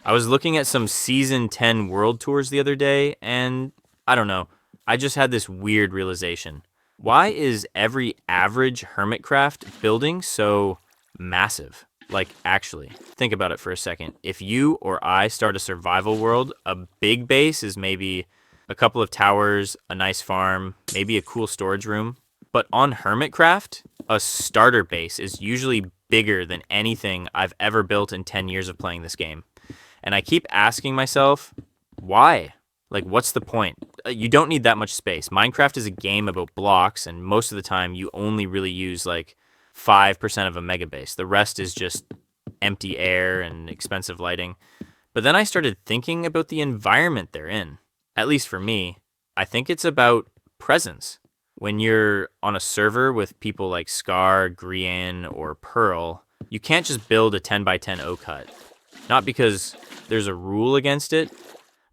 I was looking at some Season 10 world tours the other day, and I don't know, I just had this weird realization. Why is every average Hermitcraft building so massive? Like, actually, think about it for a second. If you or I start a survival world, a big base is maybe a couple of towers, a nice farm, maybe a cool storage room. But on Hermitcraft, a starter base is usually bigger than anything I've ever built in 10 years of playing this game. And I keep asking myself, why? Like, what's the point? You don't need that much space. Minecraft is a game about blocks, and most of the time you only really use like 5% of a mega base. The rest is just empty air and expensive lighting. But then I started thinking about the environment they're in. At least for me, I think it's about presence. When you're on a server with people like Scar, Grian, or Pearl, you can't just build a 10 by 10 oak hut. Not because there's a rule against it,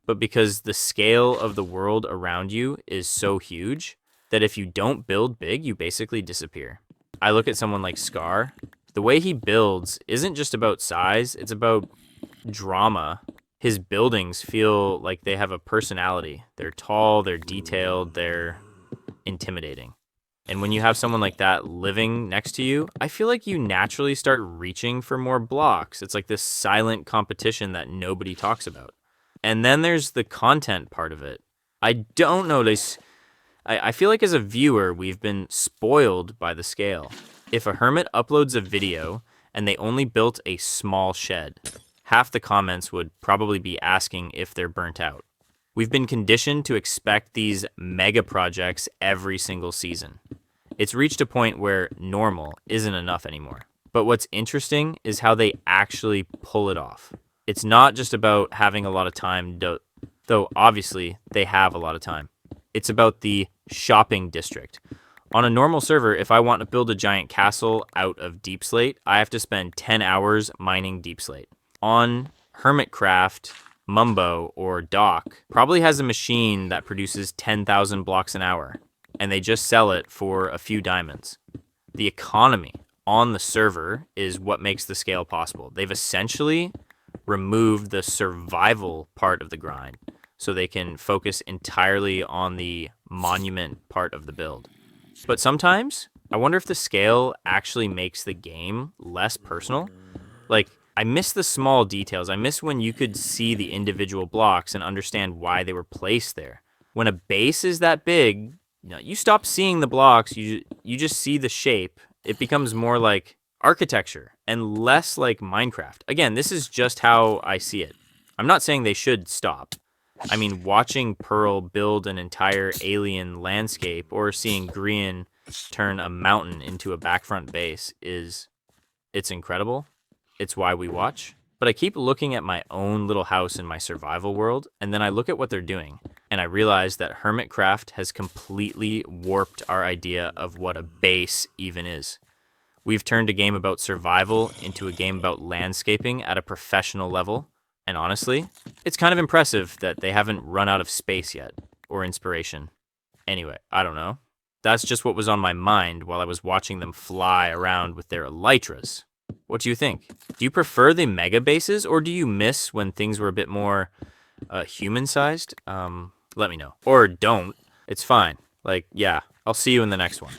but because the scale of the world around you is so huge that if you don't build big, you basically disappear. I look at someone like Scar. The way he builds isn't just about size, it's about drama. His buildings feel like they have a personality. They're tall, they're detailed, they're intimidating. And when you have someone like that living next to you, I feel like you naturally start reaching for more blocks. It's like this silent competition that nobody talks about. And then there's the content part of it. I don't notice. I feel like as a viewer, we've been spoiled by the scale. If a hermit uploads a video and they only built a small shed, half the comments would probably be asking if they're burnt out. We've been conditioned to expect these mega projects every single season. It's reached a point where normal isn't enough anymore. But what's interesting is how they actually pull it off. It's not just about having a lot of time, though obviously they have a lot of time. It's about the shopping district. On a normal server, if I want to build a giant castle out of deep slate, I have to spend 10 hours mining deep slate. On Hermitcraft, Mumbo, or Doc probably has a machine that produces 10,000 blocks an hour, and they just sell it for a few diamonds. The economy on the server is what makes the scale possible. They've essentially removed the survival part of the grind so they can focus entirely on the monument part of the build. But sometimes I wonder if the scale actually makes the game less personal. Like, I miss the small details. I miss when you could see the individual blocks and understand why they were placed there. When a base is that big, you stop seeing the blocks, you just see the shape. It becomes more like architecture and less like Minecraft. Again, this is just how I see it. I'm not saying they should stop. I mean, watching Pearl build an entire alien landscape or seeing Grian turn a mountain into a backfront base it's incredible. It's why we watch. But I keep looking at my own little house in my survival world, and then I look at what they're doing, and I realize that Hermitcraft has completely warped our idea of what a base even is. We've turned a game about survival into a game about landscaping at a professional level, and honestly, it's kind of impressive that they haven't run out of space yet, or inspiration. Anyway, I don't know. That's just what was on my mind while I was watching them fly around with their elytras. What do you think? Do you prefer the mega bases, or do you miss when things were a bit more human-sized? Let me know. Or don't. It's fine. Like, yeah, I'll see you in the next one.